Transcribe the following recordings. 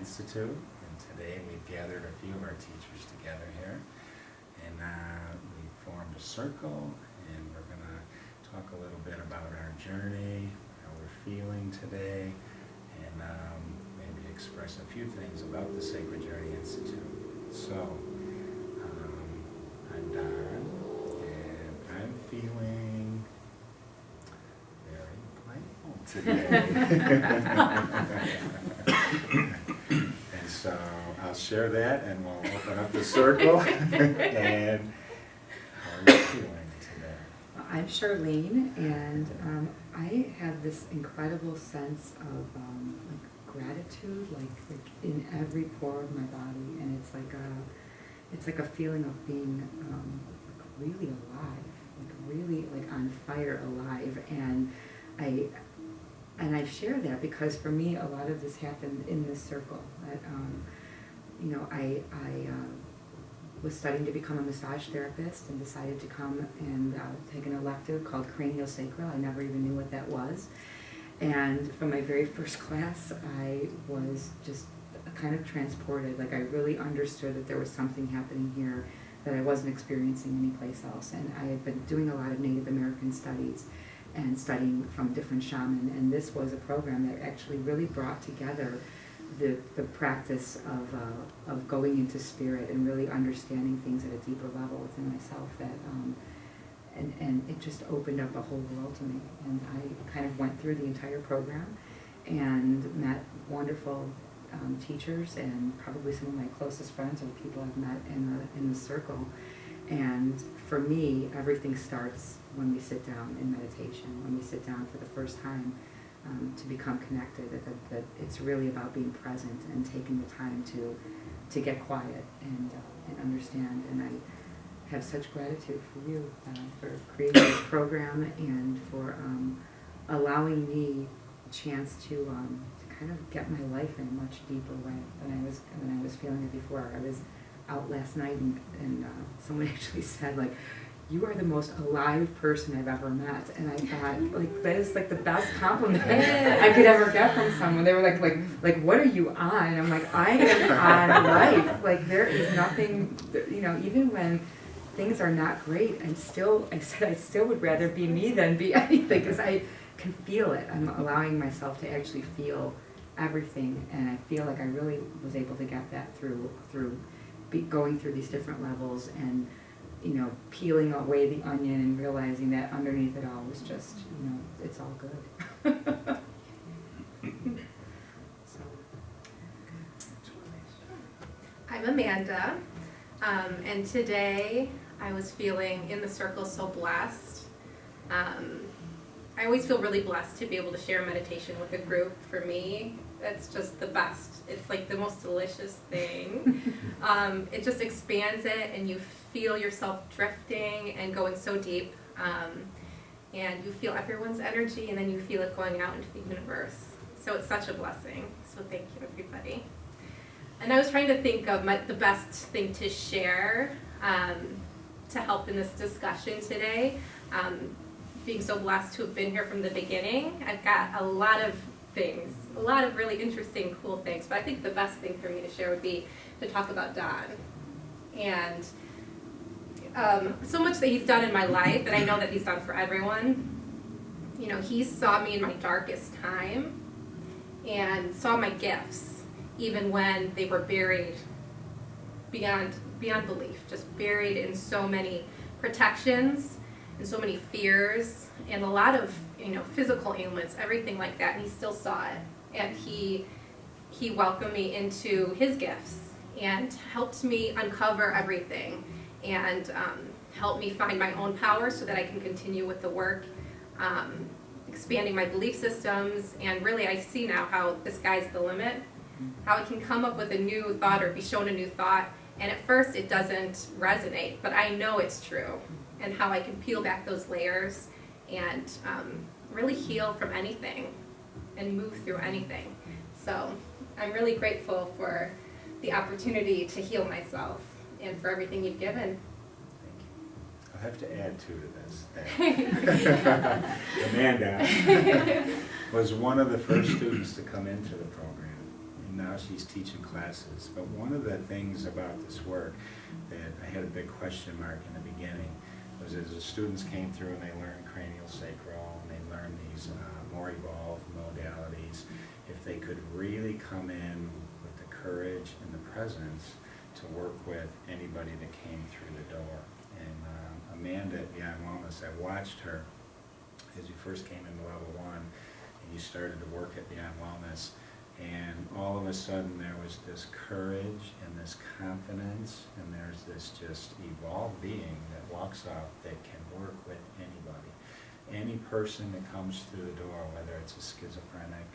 Institute, and today we've gathered a few of our teachers together here, and we formed a circle, and we're going to talk a little bit about our journey, how we're feeling today, and maybe express a few things about the Sacred Journey Institute. So, I'm Don, and I'm feeling very playful today. And so I'll share that, and we'll open up the circle. And how are you feeling today? I'm Charlene, and I have this incredible sense of like gratitude, like in every pore of my body, and it's like a feeling of being like really alive, like really like on fire alive, and I share that because for me a lot of this happened in this circle. That you know, I was studying to become a massage therapist and decided to come and take an elective called craniosacral. I never even knew what that was. And from my very first class, I was just kind of transported. Like I really understood that there was something happening here that I wasn't experiencing anyplace else. And I had been doing a lot of Native American studies and studying from different shamans. And this was a program that actually really brought together the practice of going into spirit and really understanding things at a deeper level within myself. That and it just opened up a whole world to me. And I kind of went through the entire program and met wonderful teachers, and probably some of my closest friends are the people I've met in the circle. And for me, everything starts when we sit down in meditation, when we sit down for the first time to become connected, that it's really about being present and taking the time to get quiet and understand. And I have such gratitude for you for creating this program and for allowing me a chance to kind of get my life in a much deeper way than I was feeling it before. I was out last night and someone actually said, like, you are the most alive person I've ever met. And I thought, like, that is like the best compliment I could ever get from someone. They were like, what are you on? And I'm like, I am on life. Like, there is nothing, you know, even when things are not great, I said I still would rather be me than be anything, because I can feel it. I'm allowing myself to actually feel everything, and I feel like I really was able to get that through going through these different levels and, you know, peeling away the onion and realizing that underneath it all was just, you know, it's all good. So. I'm Amanda, and today I was feeling in the circle so blessed. I always feel really blessed to be able to share meditation with a group. For me, that's just the best. It's like the most delicious thing. It just expands it, and you feel yourself drifting and going so deep. And you feel everyone's energy, and then you feel it going out into the universe. So it's such a blessing. So thank you, everybody. And I was trying to think of the best thing to share to help in this discussion today. Being so blessed to have been here from the beginning, I've got a lot of things, a lot of really interesting, cool things, but I think the best thing for me to share would be to talk about Don. And so much that he's done in my life, and I know that he's done for everyone. You know, he saw me in my darkest time and saw my gifts, even when they were buried beyond belief, just buried in so many protections and so many fears and a lot of, you know, physical ailments, everything like that, and he still saw it. And he welcomed me into his gifts and helped me uncover everything and helped me find my own power so that I can continue with the work, expanding my belief systems. And really I see now how the sky's the limit, how I can come up with a new thought or be shown a new thought, and at first it doesn't resonate, but I know it's true, and how I can peel back those layers and really heal from anything and move through anything. So I'm really grateful for the opportunity to heal myself and for everything you've given. Thank you. I'll have to add to this. Amanda was one of the first students to come into the program. now she's teaching classes. But one of the things about this work that I had a big question mark in the beginning was as the students came through and they learned cranial sacral and they learned these more evolved modalities, if they could really come in with the courage and the presence to work with anybody that came through the door. And Amanda at Beyond Wellness, I watched her as you first came into level 1 and you started to work at Beyond Wellness, and all of a sudden there was this courage and this confidence, and there's this just evolved being that walks up that can work with anybody. Any person that comes through the door, whether it's a schizophrenic,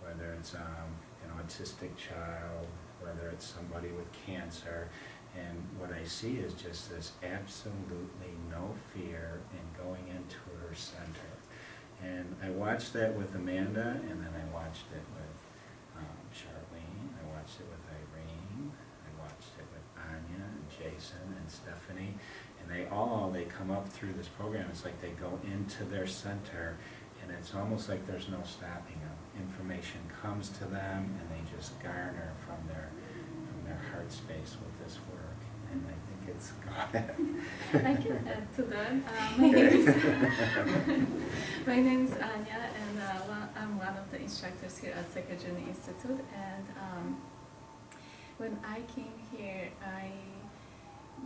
whether it's an autistic child, whether it's somebody with cancer, and what I see is just this absolutely no fear in going into her center. And I watched that with Amanda, and then I watched it with Charlene, I watched it with Irene, I watched it with Anya and Jason and Stephanie, and they come up through this program. It's like they go into their center, and it's almost like there's no stopping them. Information comes to them, and they just garner from their heart space with this work, and I think it's I can add to that. My name is my name is Anya, and I'm one of the instructors here at Sacred Journey Institute. And when I came here, I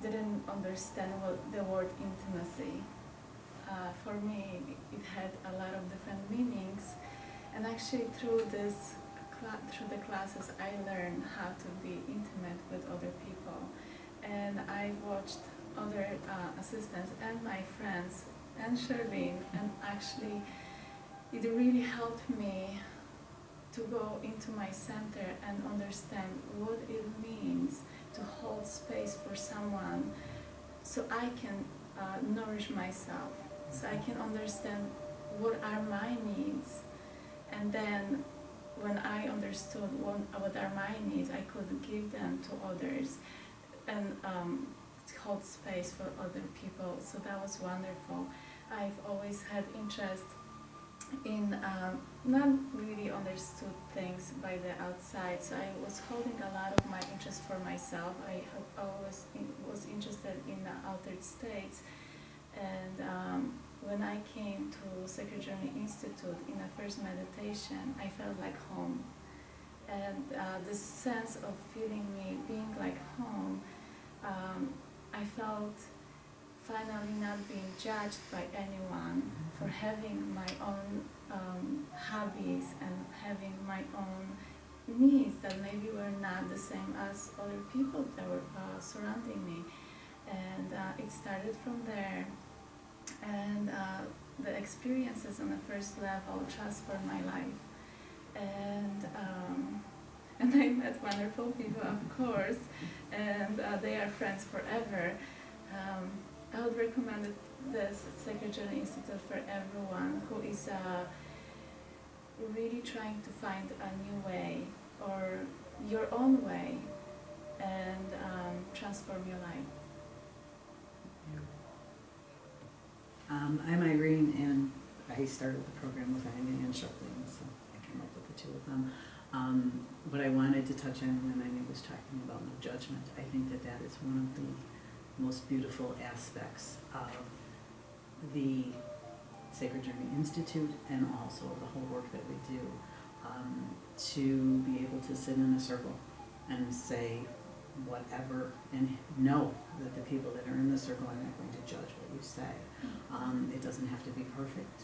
didn't understand what the word intimacy. For me, it had a lot of different meanings, and actually through the classes, I learned how to be intimate with other people. And I watched other assistants and my friends and Charlene, and actually it really helped me to go into my center and understand what it means to hold space for someone, so I can nourish myself, so I can understand what are my needs. And then when I understood what are my needs, I could give them to others and hold space for other people. So that was wonderful. I've always had interest in not really understood things by the outside, so I was holding a lot of my interest for myself. I always was interested in the altered states, and when I came to Sacred Journey Institute in the first meditation, I felt like home. And this sense of feeling me being like home, I felt finally not being judged by anyone for having my own hobbies and having my own needs that maybe were not the same as other people that were surrounding me. And it started from there. And the experiences on the first level transformed my life. And I met wonderful people, of course, and they are friends forever. I would recommend this Sacred Journey Institute for everyone who is really trying to find a new way or your own way and transform your life. I'm Irene, and I started the program with Anya and Charlene, so I came up with the two of them. What I wanted to touch on when Anya was talking about no judgment, I think that is one of the most beautiful aspects of the Sacred Journey Institute and also the whole work that we do, to be able to sit in a circle and say whatever and know that the people that are in the circle are not going to judge what you say. It doesn't have to be perfect.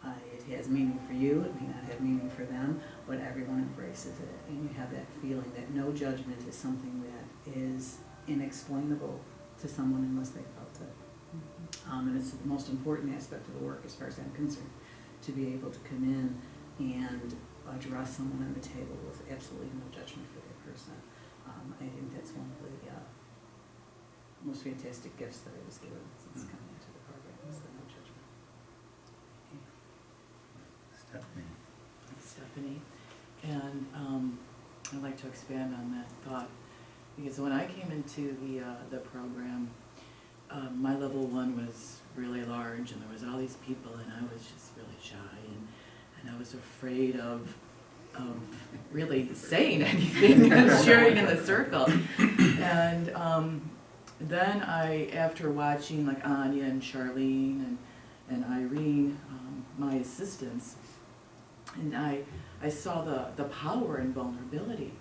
It has meaning for you, it may not have meaning for them, but everyone embraces it, and you have that feeling that no judgment is something that is inexplainable to someone unless they felt it. And it's the most important aspect of the work as far as I'm concerned, to be able to come in and address someone on the table with absolutely no judgment for their person. I think that's one of the most fantastic gifts that I was given since coming into the program, is the no judgment. Stephanie. Stephanie, and I'd like to expand on that thought, because when I came into the program, my level 1 was really large, and there was all these people, and I was just really shy, and I was afraid of really saying anything, sharing in the circle. And then after watching like Anya and Charlene and Irene, my assistants, and I saw the power in vulnerability.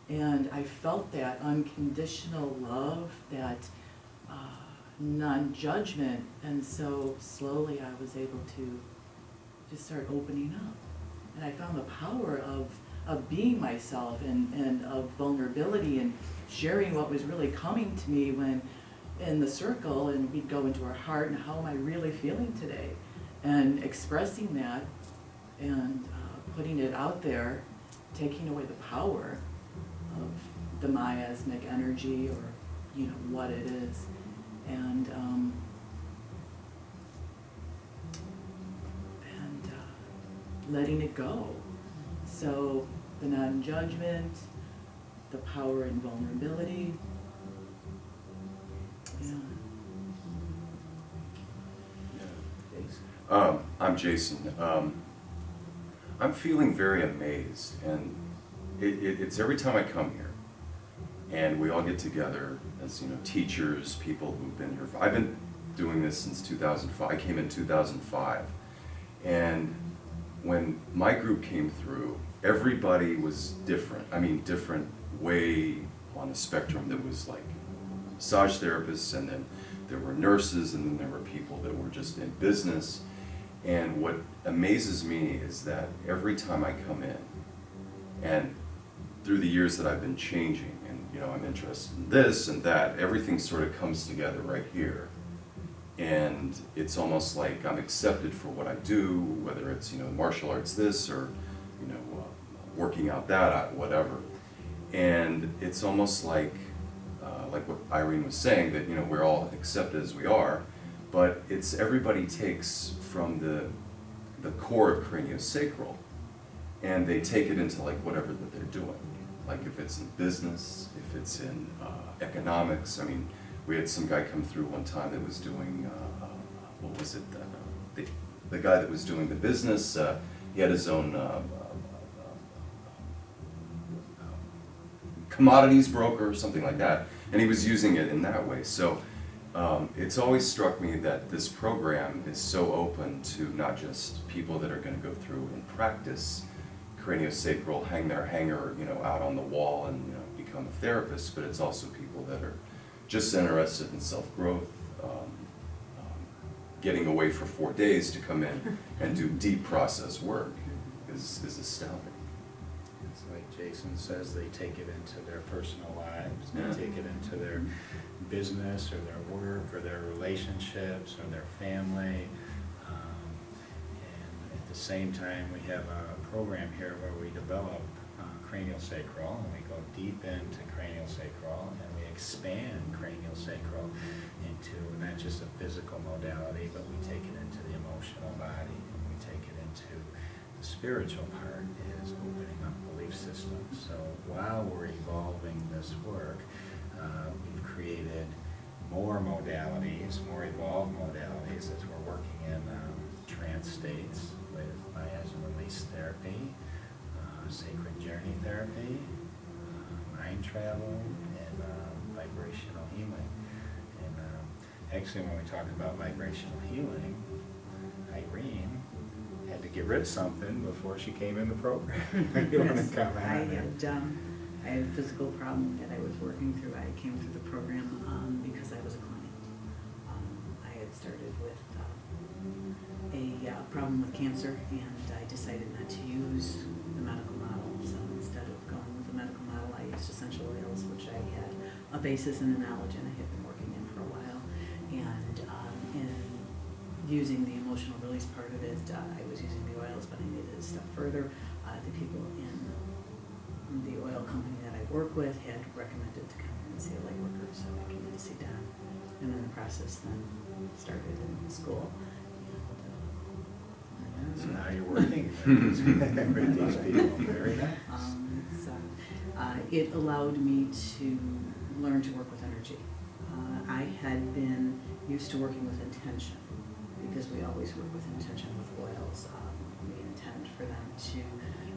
And I felt that unconditional love, that non-judgment, and so slowly I was able to just start opening up. And I found the power of being myself and of vulnerability and sharing what was really coming to me when in the circle, and we'd go into our heart and how am I really feeling today, and expressing that and putting it out there, taking away the power of the miasmic energy, or what it is, and letting it go. So the non-judgment, the power in vulnerability. Yeah. I'm Jason. I'm feeling very amazed, and it's every time I come here, and we all get together as teachers, people who've been here. I've been doing this since 2005. I came in 2005, and when my group came through, everybody was different. I mean, different way on a spectrum. That was like massage therapists, and then there were nurses, and then there were people that were just in business. And what amazes me is that every time I come in, and through the years that I've been changing, and I'm interested in this and that, everything sort of comes together right here. And it's almost like I'm accepted for what I do, whether it's martial arts this, or working out that, whatever. And it's almost like what Irene was saying, that we're all accepted as we are, but it's everybody takes from the core of craniosacral, and they take it into like whatever that they're doing. Like if it's in business, if it's in economics. I mean, we had some guy come through one time that was doing, what was it? The guy that was doing the business, he had his own commodities broker or something like that, and he was using it in that way. So it's always struck me that this program is so open to not just people that are going to go through and practice craniosacral, hang their hanger, out on the wall and become a therapist, but it's also people that are just interested in self-growth, getting away for 4 days to come in and do deep process work is astounding. It's like Jason says, they take it into their personal lives, they Yeah. take it into their business or their work or their relationships or their family. And at the same time, we have a program here where we develop craniosacral, and we go deep into craniosacral, and we expand craniosacral into not just a physical modality, but we take it into the emotional body, and we take it into the spiritual part, is opening up belief systems. So while we're evolving this work, we've created more modalities, more evolved modalities, as we're working in trance states with miasm release therapy, sacred journey therapy, mind travel, and vibrational healing. And actually, when we talk about vibrational healing, Irene had to get rid of something before she came in the program. You want to Yes, comment I on that? had a physical problem that I was working through. I came through the program because I was a client. I had started with a problem with cancer, and I decided not to use the medical model. So instead of going with the medical model, I used essential oils, which I had a basis in the knowledge, and I had been working in for a while. And in using the emotional release part of it, I was using the oils, but I needed a step further. The people in the oil company that I work with had recommended to come in and see a light worker, so I came in to see Don. And then the process then started in school. So now you're working with these people. Very nice. It allowed me to learn to work with energy. I had been used to working with intention, because we always work with intention with oils. We intend for them to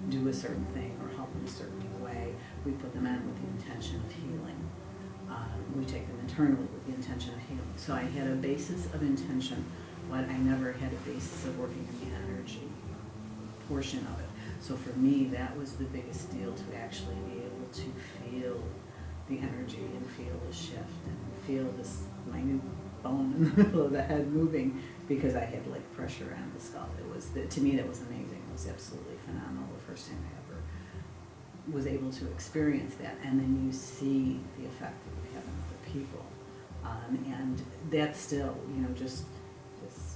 do a certain thing or help in a certain way, we put them in with the intention of healing. We take them internally with the intention of healing. So I had a basis of intention, but I never had a basis of working in the energy portion of it. So for me, that was the biggest deal, to actually be able to feel the energy and feel the shift and feel this minute bone in the middle of the head moving, because I had like pressure on the skull. To me, that was amazing. It was absolutely phenomenal. The first time I ever was able to experience that, and then you see the effect that you have on other people, and that's still, just this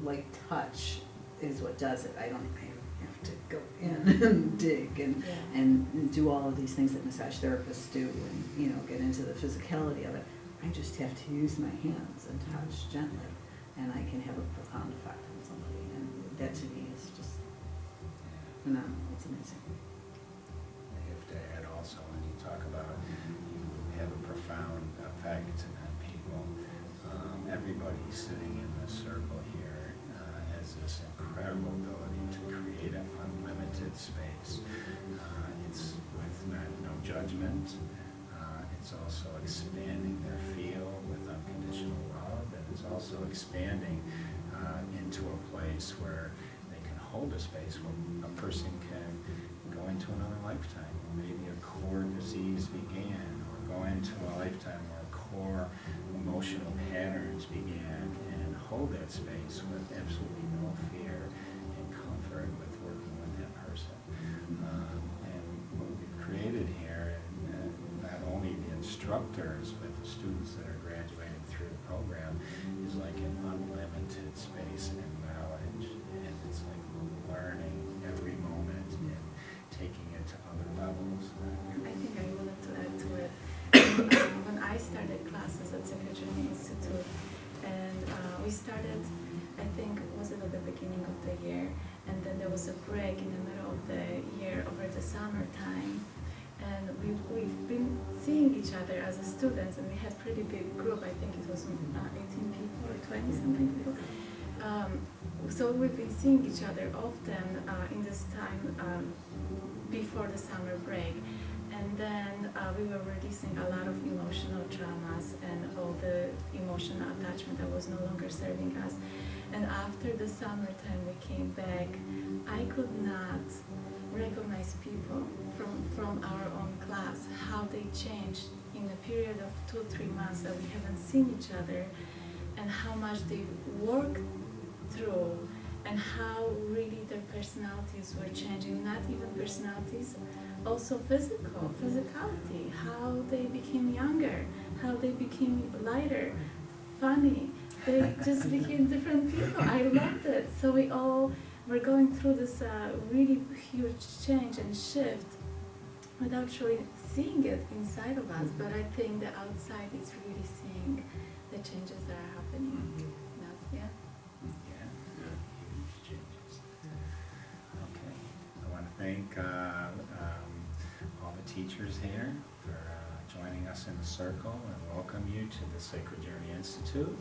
light touch is what does it. I have to go in and dig and do all of these things that massage therapists do, and get into the physicality of it. I just have to use my hands and touch gently, and I can have a profound effect on somebody, and that to me is just phenomenal. It's amazing. I have to add also, when you talk about you have a profound effect on people, everybody sitting in the circle here has this incredible ability to create an unlimited space. It's with no judgment. It's also expanding their field with unconditional love, and it's also expanding into a place where they can hold a space where a person can go into another lifetime. Maybe a core disease began, or go into a lifetime where core emotional patterns began, and hold that space with absolutely no fear and comfort with working with that person. And what we've created here, and not only the instructors, but the students that are graduating through the program, is like an unlimited space and knowledge, and it's like learning every moment and taking it to other levels. I think I wanted to add to it. When I started classes at Secretary Institute, and we started, I think, was it at the beginning of the year, and then there was a break in the middle of the year over the summertime, and we've been seeing each other as students, and we had pretty big group. I think it was 18 people or 20 something people. So we've been seeing each other often in this time before the summer break. And then we were releasing a lot of emotional traumas and all the emotional attachment that was no longer serving us. And after the summertime we came back, I could not recognize people from our own class, how they changed in a period of 2-3 months that we haven't seen each other, and how much they worked through, and how really their personalities were changing, not even personalities, also physicality, how they became younger, how they became lighter, funny. They just became different people. I loved it. So we all were going through this really huge change and shift without really seeing it inside of us. But I think the outside is really seeing the changes that are happening. That's, yeah. Yeah, huge changes. Okay, I want to thank all the teachers here for joining us in the circle, and welcome you to the Sacred Journey Institute.